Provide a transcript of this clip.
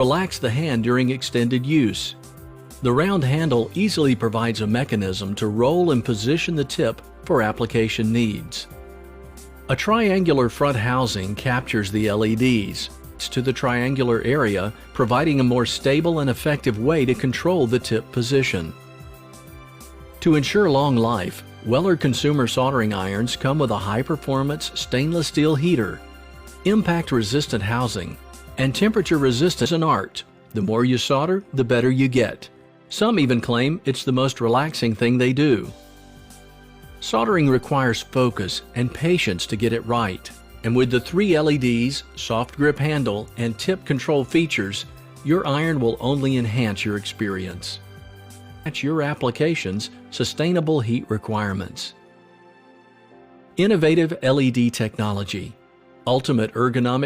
Relax the hand during extended use. The round handle easily provides a mechanism to roll and position the tip for application needs. A triangular front housing captures the LEDs to the triangular area, providing a more stable and effective way to control the tip position. To ensure long life, Weller consumer soldering irons come with a high-performance stainless steel heater, impact-resistant housing, and temperature-resistant an art. The more you solder, the better you get. Some even claim it's the most relaxing thing they do. Soldering requires focus and patience to get it right, and with the 3 LEDs, soft grip handle, and tip control features, your iron will only enhance your experience. Match your application's sustainable heat requirements. Innovative LED technology, ultimate ergonomic